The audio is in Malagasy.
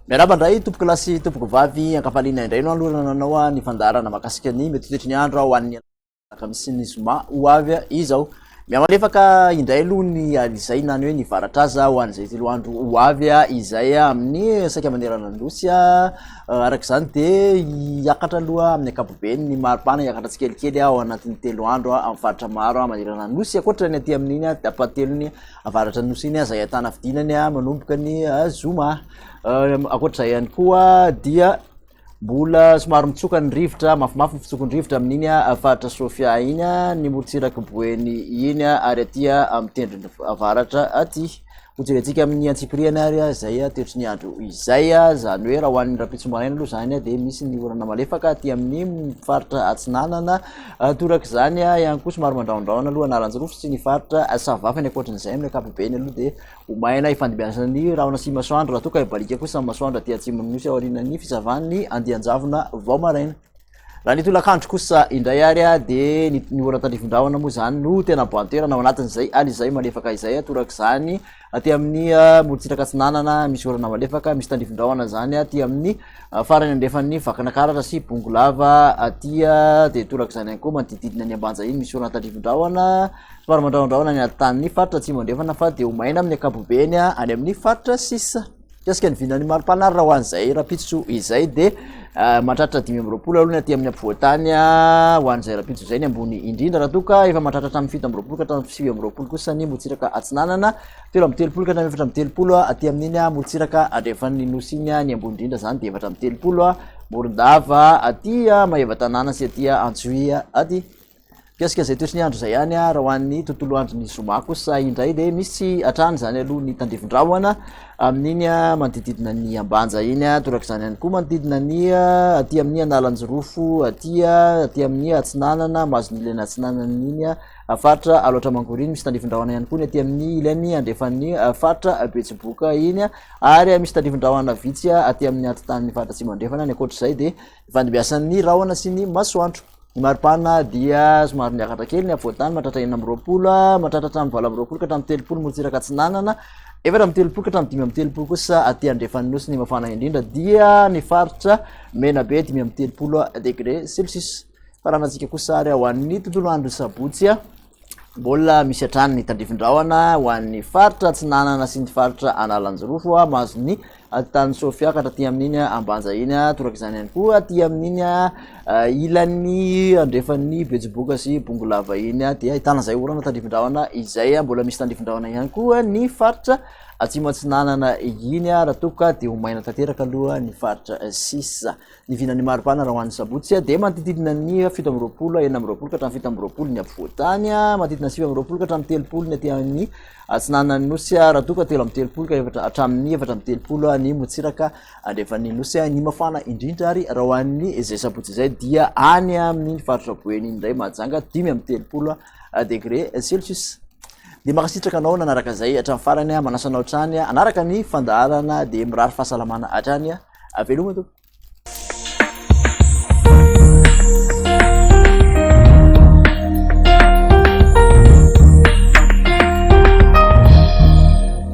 Miarabandray tompoko lasy tompoko vavy ankafaliana indray no aloha nanao ny fandarana makasika ny metotoetry ny andro ho an'ny misy ny zoma ho avy izao miamalefaka indray aloha ny alizay nany hoe ny varatra ho an'izay telo andro ho avy izay amin'ny saika manerana androsy arak'izany de hiakatra aloha amin'ny ankapobeny ny maripana hiakatra tsikelikely ao anatin'ny telo andro amin'ny varatra maro manerana androsy akoatra ny aty amin'iny tapatelony varatra androsy iny izay ahitana fidinany manomboka ny zoma akoatra ihany koa dia mbola somary mitsoka ny rivotra mafimafy fitsokony rivotra amin'iny faritra Sofia iny ny morotsiraky boeny iny ary aty amin'ny tendrony avaratra aty hojerentsika amin'ny antsipiriany ary zay toetry ny andro izay zany hoe raha hoan'ny rapitsombanaina aloha zany de misy ny orana malefaka aty amin'ny faritra atsinanana toraka zany ihany koa somary mandraondraona aloha naranjyrofo sy ny faritra savafany akoatran'izay amin'ny ankapobeny aloha de omaina ifandimbiasany rahona sy masoandro raha toka ibalika kosa masoandro aty atsimon'nosy aorianany fizavan'ny andianjavona vao maraina raha nitolakandro kosa indray ary de ny orana tandrifondrahona moa zany no tena boantoerana ao anatin'izay alizay malefaka izay torak' zany aty amin'ny morotsiraka atsinanana misy orana malefaka misy tandrifondrahona zany aty amin'ny farany andrefan'ny vakanakaratra sy bongolava aty de torak' zany ihany koa manodididina ny ambanja iny misy orana tandrifondrahona somary mandraondrahona ny atanin'ny faritra tsy mandrefana fa de homaina amin'ny ankapobeny any amin'ny faritra sisa kiasika ny vinany maripana raha ho an'izay rapitso izay de mahatratra 5 aloha aty amin'ny ampovoantany ho an'izay rapitso zay ny ambony indrindra raha toka efa mahatratra hatramin'ny 7 ka hatramin'ny 9 kosa ny morotsiraka atsinanana 7 ka hatramin'ny 7 aty amin'iny morotsiraka andrefan'ny nosy iny ny ambony indrindra zany de efatra amin'ny 3 morondava aty maheva tanàna sy aty antsoia aty kiasika zay toetry ny andro zay ihany raha hoan'ny tontolo andro ny zoma kosa indray de misy atrany zany aloha ny tandrifondrahona amin'iny manodididina ny ambanja iny torak' zany ihany koa manodidina ny aty amin'ny analanjyrofo aty amin'ny atsinanana mazony ilany atsinanana iny faritra aloatra mangoriny misy tandrifondrahona ihany koa ny aty amin'ny ilany andrefan'ny faritra betsiboka iny ary misy tandrifondrahona vitsy aty amin'ny atitan'ny faritra tsy mandrefana ny akoatr'izay de ifandimbiasan'ny rahona sy ny masoandro ny maripana dia somary niakatra kely ny avoatany mahatratra 9 mahatratra hatramin'ny 20 ka hatramin'ny 3 morotsiraka atsinanana efatra amin'ny 3 ka hatramin'ny 5 kosa aty andrefan'ny nosy ny mafana indrindra dia ny faritra menabe 5 degré celsius faranatsika kosa ary ho an'ny tontolo andro sabotsy mbola misy atrany ny tandrifondrahona ho an'ny faritra atsinanana sy ny faritra analanjyrofo mazony tany Sofia ka hatraty amin'iny ambanja iny torak' zany ihany koa aty amin'iny ilan'ny andrefan'ny betsiboka sy bongolava iny de ahitana zay orana tandrifondrahona izay mbola misy tandrifondrahona ihany koa ny faritra atsimo atsinanana iny raha toka de homaina tanteraka aloha ny faritra sisa ny vinany maripana raha hoan'ny sabotsy de manodididina ny 7 ka hatramin'ny 7 ny ampovoantany manodidina 9 ka hatramin'ny 3 ny aty amin'ny atsinanany nosy raha toka 3 ka hatramin'ny 4 ny motsiraka andrefan'ny nosy ny mafana indrindra ary raha hoan'ny zay sabotsy zay dia any amin'ny faritra boeny indray mahajanga 5 degré celsius de makasitraka anao nanaraka zay hatramin'ny farany manasanao trany anaraka ny fandarana de mirary fahasalamana hatrany veloma to